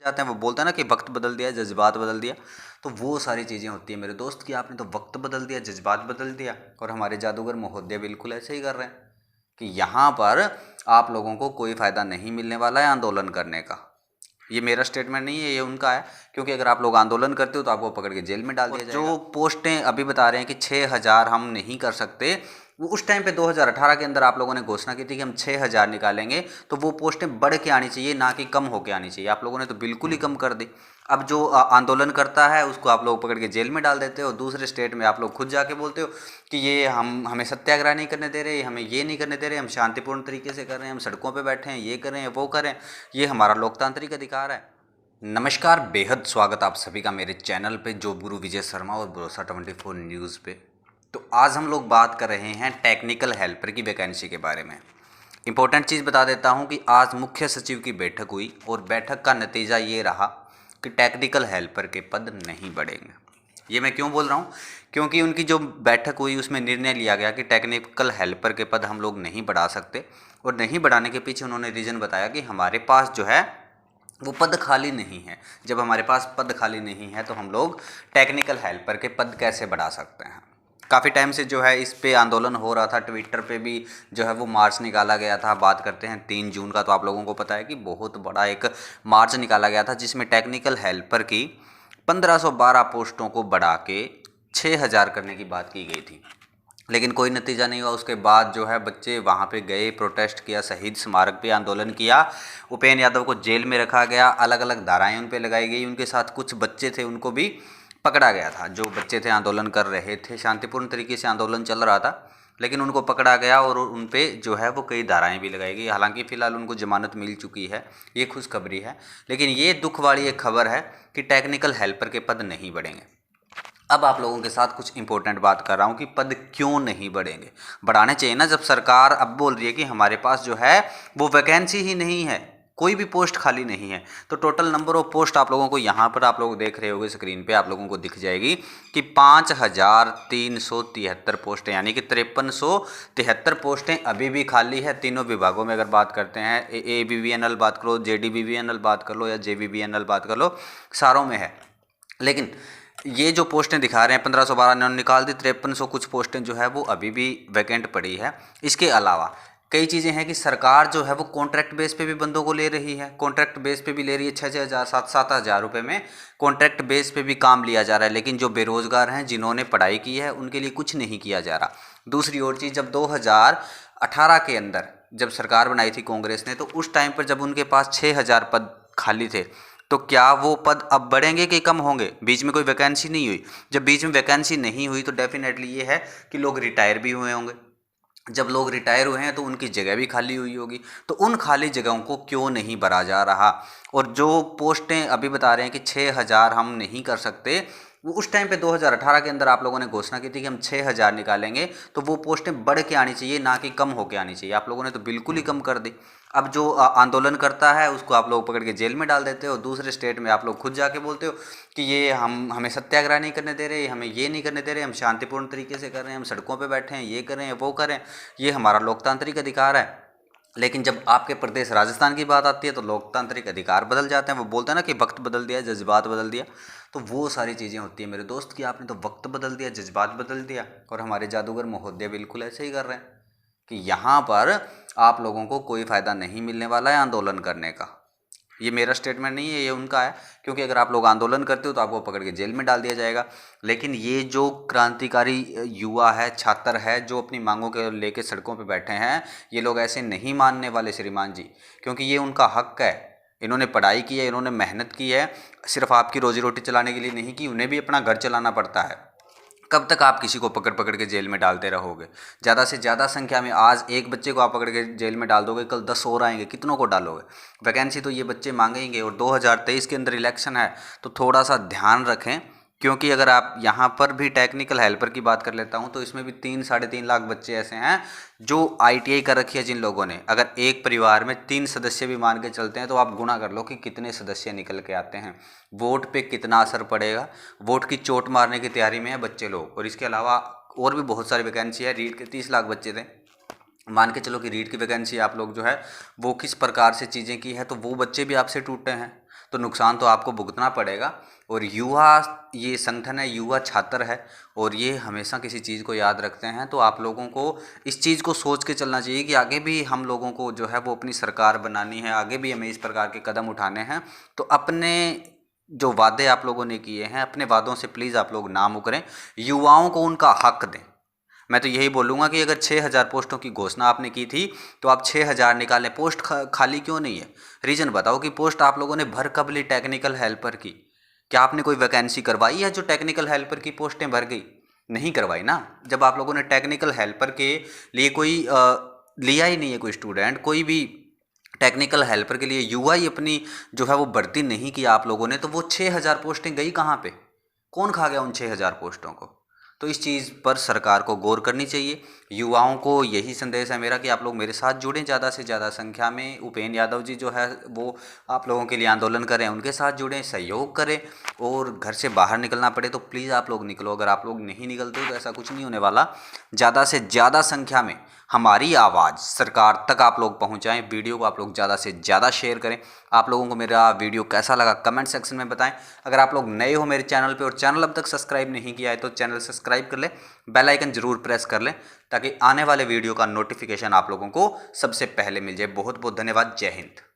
जाते हैं, वो बोलते हैं ना कि वक्त बदल दिया, जज्बात बदल दिया। तो वो सारी चीज़ें होती हैं मेरे दोस्त कि आपने तो वक्त बदल दिया, जज्बात बदल दिया। और हमारे जादूगर महोदय बिल्कुल ऐसे ही कर रहे हैं कि यहाँ पर आप लोगों को कोई फ़ायदा नहीं मिलने वाला है आंदोलन करने का। ये मेरा स्टेटमेंट नहीं है, ये उनका है। क्योंकि अगर आप लोग आंदोलन करते हो तो आपको पकड़ के जेल में डाल दिया जाएगा। जो पोस्टें अभी बता रहे हैं कि 6,000 हम नहीं कर सकते, वो उस टाइम पे 2018 के अंदर आप लोगों ने घोषणा की थी कि हम 6,000 निकालेंगे, तो वो पोस्टें बढ़ के आनी चाहिए, ना कि कम होके आनी चाहिए। आप लोगों ने तो बिल्कुल ही कम कर दी। अब जो आंदोलन करता है उसको आप लोग पकड़ के जेल में डाल देते हो। दूसरे स्टेट में आप लोग खुद जाके बोलते हो कि ये हमें सत्याग्रह नहीं करने दे रहे, हमें ये नहीं करने दे रहे, हम शांतिपूर्ण तरीके से कर रहे हैं, हम सड़कों पर बैठे हैं, ये करें वो करें, ये हमारा लोकतांत्रिक अधिकार है। नमस्कार, बेहद स्वागत आप सभी का मेरे चैनल पे, जो गुरु विजय शर्मा और भरोसा 24 न्यूज़ पे। तो आज हम लोग बात कर रहे हैं टेक्निकल हेल्पर की वैकेंसी के बारे में। इंपॉर्टेंट चीज़ बता देता हूं कि आज मुख्य सचिव की बैठक हुई और बैठक का नतीजा ये रहा कि टेक्निकल हेल्पर के पद नहीं बढ़ेंगे। ये मैं क्यों बोल रहा हूँ? क्योंकि उनकी जो बैठक हुई उसमें निर्णय लिया गया कि टेक्निकल हेल्पर के पद हम लोग नहीं बढ़ा सकते। और नहीं बढ़ाने के पीछे उन्होंने रीज़न बताया कि हमारे पास जो है वो पद खाली नहीं है। जब हमारे पास पद खाली नहीं है तो हम लोग टेक्निकल हेल्पर के पद कैसे बढ़ा सकते हैं। काफ़ी टाइम से जो है इस पे आंदोलन हो रहा था, ट्विटर पे भी जो है वो मार्च निकाला गया था। बात करते हैं 3 जून का, तो आप लोगों को पता है कि बहुत बड़ा एक मार्च निकाला गया था जिसमें टेक्निकल हेल्पर की 1512 पोस्टों को बढ़ा के 6,000 करने की बात की गई थी। लेकिन कोई नतीजा नहीं हुआ। उसके बाद जो है बच्चे वहाँ पे गए, प्रोटेस्ट किया, शहीद स्मारक पे आंदोलन किया। उपेंद्र यादव को जेल में रखा गया, अलग अलग धाराएं उन पे लगाई गई। उनके साथ कुछ बच्चे थे, उनको भी पकड़ा गया था। जो बच्चे थे आंदोलन कर रहे थे, शांतिपूर्ण तरीके से आंदोलन चल रहा था, लेकिन उनको पकड़ा गया और उन पे जो है वो कई धाराएं भी लगाई गई। हालांकि फ़िलहाल उनको जमानत मिल चुकी है, ये खुशखबरी है। लेकिन ये दुख वाली एक खबर है कि टेक्निकल हेल्पर के पद नहीं बढ़ेंगे। अब आप लोगों के साथ कुछ इंपॉर्टेंट बात कर रहा हूँ कि पद क्यों नहीं बढ़ेंगे। बढ़ाने चाहिए ना, जब सरकार अब बोल रही है कि हमारे पास जो है वो वैकेंसी ही नहीं है, कोई भी पोस्ट खाली नहीं है। तो टोटल नंबर ऑफ पोस्ट आप लोगों को यहाँ पर आप लोग देख रहे होंगे स्क्रीन पे, आप लोगों को दिख जाएगी कि 5,373 पोस्टें, यानी कि 5373 पोस्टें अभी भी खाली है तीनों विभागों में। अगर बात करते हैं ABVNL बात करो, JDBVNL बात कर लो या JBVNL बात कर लो, सारों में है। लेकिन ये जो पोस्टें दिखा रहे हैं 1512 इन्होंने निकाल दी, 5300 कुछ पोस्टें जो है वो अभी भी वैकेंट पड़ी है। इसके अलावा कई चीज़ें हैं कि सरकार जो है वो कॉन्ट्रैक्ट बेस पे भी बंदों को ले रही है। कॉन्ट्रैक्ट बेस पे भी ले रही है, 6,000 7,000 रुपये में कॉन्ट्रैक्ट बेस पे भी काम लिया जा रहा है। लेकिन जो बेरोज़गार हैं, जिन्होंने पढ़ाई की है, उनके लिए कुछ नहीं किया जा रहा। दूसरी ओर चीज़, जब 2018 के अंदर जब सरकार बनाई थी कांग्रेस ने, तो उस टाइम पर जब उनके पास 6,000 पद खाली थे, तो क्या वो पद अब बढ़ेंगे कि कम होंगे? बीच में कोई वैकेंसी नहीं हुई। जब बीच में वैकेंसी नहीं हुई तो डेफिनेटली ये है कि लोग रिटायर भी हुए होंगे। जब लोग रिटायर हुए हैं तो उनकी जगह भी खाली हुई होगी। तो उन खाली जगहों को क्यों नहीं भरा जा रहा? और जो पोस्टें अभी बता रहे हैं कि 6,000 हम नहीं कर सकते, वो उस टाइम पे 2018 के अंदर आप लोगों ने घोषणा की थी कि हम 6,000 निकालेंगे, तो वो पोस्टें बढ़ के आनी चाहिए, ना कि कम होके आनी चाहिए। आप लोगों ने तो बिल्कुल ही कम कर दी। अब जो आंदोलन करता है उसको आप लोग पकड़ के जेल में डाल देते हो। दूसरे स्टेट में आप लोग खुद जाके बोलते हो कि ये हमें सत्याग्रह नहीं करने दे रहे, हमें ये नहीं करने दे रहे, हम शांतिपूर्ण तरीके से कर रहे हैं, हम सड़कों पे बैठे हैं, ये करें वो करें, ये हमारा लोकतांत्रिक अधिकार है। लेकिन जब आपके प्रदेश राजस्थान की बात आती है तो लोकतांत्रिक अधिकार बदल जाते हैं। वो बोलते हैं ना कि वक्त बदल दिया, जज्बात बदल दिया। तो वो सारी चीज़ें होती हैं मेरे दोस्त कि आपने तो वक्त बदल दिया, जज्बात बदल दिया। और हमारे जादूगर महोदय बिल्कुल ऐसे ही कर रहे हैं कि यहाँ पर आप लोगों को कोई फ़ायदा नहीं मिलने वाला है आंदोलन करने का। ये मेरा स्टेटमेंट नहीं है, ये उनका है। क्योंकि अगर आप लोग आंदोलन करते हो तो आपको पकड़ के जेल में डाल दिया जाएगा। लेकिन ये जो क्रांतिकारी युवा है, छात्र है, जो अपनी मांगों के लेके सड़कों पे बैठे हैं, ये लोग ऐसे नहीं मानने वाले श्रीमान जी। क्योंकि ये उनका हक है। इन्होंने पढ़ाई की है, इन्होंने मेहनत की है, सिर्फ आपकी रोजी रोटी चलाने के लिए नहीं की, उन्हें भी अपना घर चलाना पड़ता है। कब तक आप किसी को पकड़ पकड़ के जेल में डालते रहोगे? ज़्यादा से ज़्यादा संख्या में, आज एक बच्चे को आप पकड़ के जेल में डाल दोगे, कल 10 और आएंगे, कितनों को डालोगे? वैकेंसी तो ये बच्चे मांगेंगे। और 2023 के अंदर इलेक्शन है, तो थोड़ा सा ध्यान रखें। क्योंकि अगर आप यहाँ पर भी टेक्निकल हेल्पर की बात कर लेता हूँ तो इसमें भी 3-3.5 लाख बच्चे ऐसे हैं जो ITI कर रखी है जिन लोगों ने। अगर एक परिवार में 3 सदस्य भी मान के चलते हैं तो आप गुणा कर लो कि कितने सदस्य निकल के आते हैं। वोट पे कितना असर पड़ेगा? वोट की चोट मारने की तैयारी में है बच्चे लोग। और इसके अलावा और भी बहुत सारी वैकेंसी है। रीट के 30 लाख बच्चे थे, मान के चलो कि रीट की वैकेंसी आप लोग जो है वो किस प्रकार से चीज़ें की है, तो वो बच्चे भी आपसे टूटे हैं। तो नुकसान तो आपको भुगतना पड़ेगा। और युवा ये संगठन है, युवा छात्र है, और ये हमेशा किसी चीज़ को याद रखते हैं। तो आप लोगों को इस चीज़ को सोच के चलना चाहिए कि आगे भी हम लोगों को जो है वो अपनी सरकार बनानी है, आगे भी हमें इस प्रकार के कदम उठाने हैं। तो अपने जो वादे आप लोगों ने किए हैं, अपने वादों से प्लीज़ आप लोग ना मुकरें, युवाओं को उनका हक दें। मैं तो यही बोलूँगा कि अगर 6,000 पोस्टों की घोषणा आपने की थी तो आप 6,000 निकालें। पोस्ट खाली क्यों नहीं है? रीज़न बताओ कि पोस्ट आप लोगों ने भर कब ली टेक्निकल हेल्पर की? क्या आपने कोई वैकेंसी करवाई है जो टेक्निकल हेल्पर की पोस्टें भर गई? नहीं करवाई ना। जब आप लोगों ने टेक्निकल हेल्पर के लिए कोई लिया ही नहीं है, कोई स्टूडेंट, कोई भी टेक्निकल हेल्पर के लिए युवा ही अपनी जो है वो भर्ती नहीं किया आप लोगों ने, तो वो 6,000 पोस्टें गई कहाँ पे? कौन खा गया उन 6,000 पोस्टों को? तो इस चीज़ पर सरकार को गौर करनी चाहिए। युवाओं को यही संदेश है मेरा कि आप लोग मेरे साथ जुड़ें ज़्यादा से ज़्यादा संख्या में। उपेंद्र यादव जी जो है वो आप लोगों के लिए आंदोलन करें, उनके साथ जुड़ें, सहयोग करें। और घर से बाहर निकलना पड़े तो प्लीज़ आप लोग निकलो। अगर आप लोग नहीं निकलते तो ऐसा कुछ नहीं होने वाला। ज़्यादा से ज़्यादा संख्या में हमारी आवाज़ सरकार तक आप लोग पहुँचाएँ। वीडियो को आप लोग ज़्यादा से ज़्यादा शेयर करें। आप लोगों को मेरा वीडियो कैसा लगा कमेंट सेक्शन में बताएं। अगर आप लोग नए हो मेरे चैनल पे और चैनल अब तक सब्सक्राइब नहीं किया है तो चैनल सब्सक्राइब कर लें, बेल आइकन जरूर प्रेस कर लें ताकि आने वाले वीडियो का नोटिफिकेशन आप लोगों को सबसे पहले मिल जाए। बहुत बहुत धन्यवाद। जय हिंद।